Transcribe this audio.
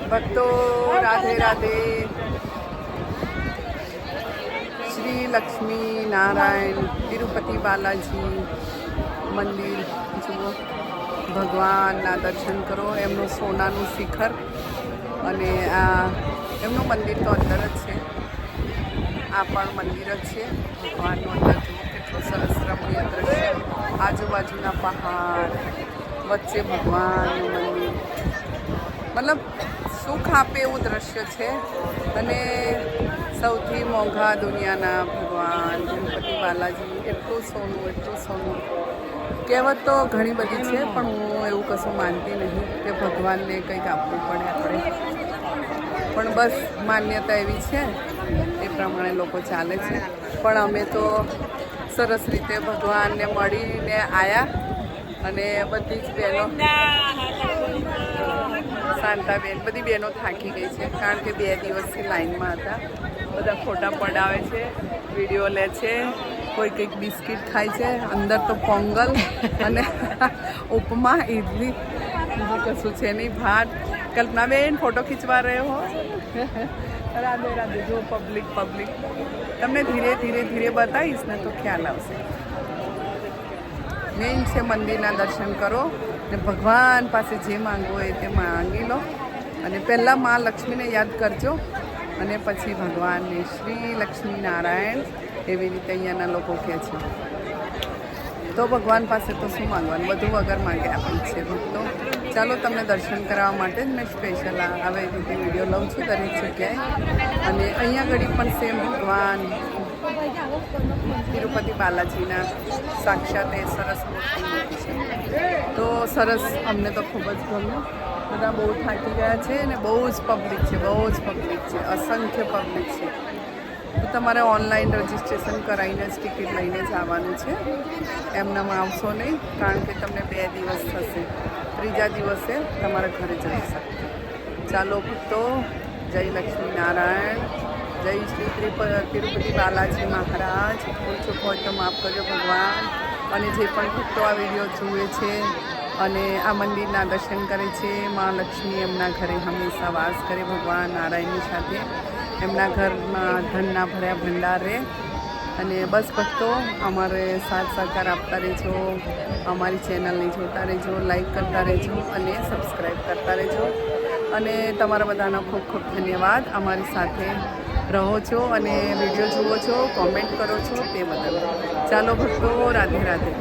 भक्तो राधे राधे। श्री लक्ष्मी नारायण तिरुपति बालाजी मंदिर जुओ, भगवानना दर्शन करो। एमનું સોનાનું શિખર અને આ એમનું મંદિર તો અંદર જ છે, આ પણ મંદિર જ છે ભગવાનનું અંદર। જુઓ કેટલું સરસ રમણીય દ્રશ્ય, આજુબાજુના પહાડ વચ્ચે ભગવાનનું મંદિર, મતલબ સુખ આપે એવું દ્રશ્ય છે। અને સૌથી મોંઘા દુનિયાના ભગવાન તિરુપતિ બાલાજી, એટલું સોનું। કહેવત તો ઘણી બધી છે, પણ હું એવું કશું માનતી નહીં કે ભગવાનને કંઈક આપવું પડે આપણે, પણ બસ માન્યતા એવી છે એ પ્રમાણે લોકો ચાલે છે। પણ અમે તો સરસ રીતે ભગવાનને મળીને આવ્યા અને બધી જ બહેનો, શાંતાબેન, બધી બહેનો થાકી ગઈ છે, કારણ કે 2 દિવસથી લાઈનમાં હતા। બધા ફોટા પડાવે છે, વિડીયો લે છે, કોઈ કંઈક બિસ્કિટ ખાય છે, અંદર તો પોંગલ અને ઉપમા, ઇડલી, બીજું કશું છે નહીં, ભાત। કલ્પનાબેન ફોટો ખીંચવા રહે હો? રાધે રાધે। જો પબ્લિક તમને ધીરે બતાવીશ ને તો ખ્યાલ આવશે। મેઇન છે મંદિરના દર્શન કરો ને ભગવાન પાસે જે માંગવું હોય તે માંગી લો, અને પહેલાં મા લક્ષ્મીને યાદ કરજો અને પછી ભગવાનને। શ્રી લક્ષ્મી નારાયણ એવી રીતે અહીંયાના લોકો કહે છે। તો ભગવાન પાસે તો શું માંગવાનું, બધું વગર માંગે આપણી છે ભક્તો। ચાલો તમને દર્શન કરાવવા માટે જ મેં સ્પેશિયલ આવી રીતે વિડીયો લઉં છું દરેક જગ્યાએ। અને અહીંયા ઘડી પણ સેમ ભગવાન તિરુપતિ બાલાજીના સાક્ષાત એ સરસ મૂર્તિ છે। તો સરસ, અમને તો ખૂબ જ ગમ્યું। બધા બહુ થાકી ગયા છે અને બહુ જ પબ્લિક છે, અસંખ્ય પબ્લિક છે। તો તમારે ઓનલાઈન રજિસ્ટ્રેશન કરાવીને જ ટિકિટ લઈને જ આવવાનું છે, એમનામાં આવશો નહીં, કારણ કે તમને 2 દિવસ થશે, 3જા દિવસે તમારા ઘરે જઈ શકશો। ચાલો ભક્તો, જય લક્ષ્મી નારાયણ, જય શ્રી તિરુપતિ બાલાજી મહારાજ। ભૂલ ચૂક હોય તો માફ કરજો ભગવાન। અને જે પણ ભક્તો આ વિડીયો જુએ છે અને આ મંદિરના દર્શન કરે છે, મા લક્ષ્મી એમના ઘરે હંમેશા વાસ કરે ભગવાન નારાયણની સાથે, એમના ઘરમાં ધનના ભર્યા ભંડાર રહે। અને બસ ભક્તો, અમારે સાથ સહકાર આપતા રહેજો, અમારી ચેનલને જોતા રહેજો, લાઈક કરતા રહેજો અને સબસ્ક્રાઈબ કરતા રહેજો। અને તમારા બધાનો ખૂબ ધન્યવાદ, અમારી સાથે રહો છો અને વિડીયો જુઓ છો, કોમેન્ટ કરો છો તે બદલ। ચાલો ભક્તો, રાધે રાધે।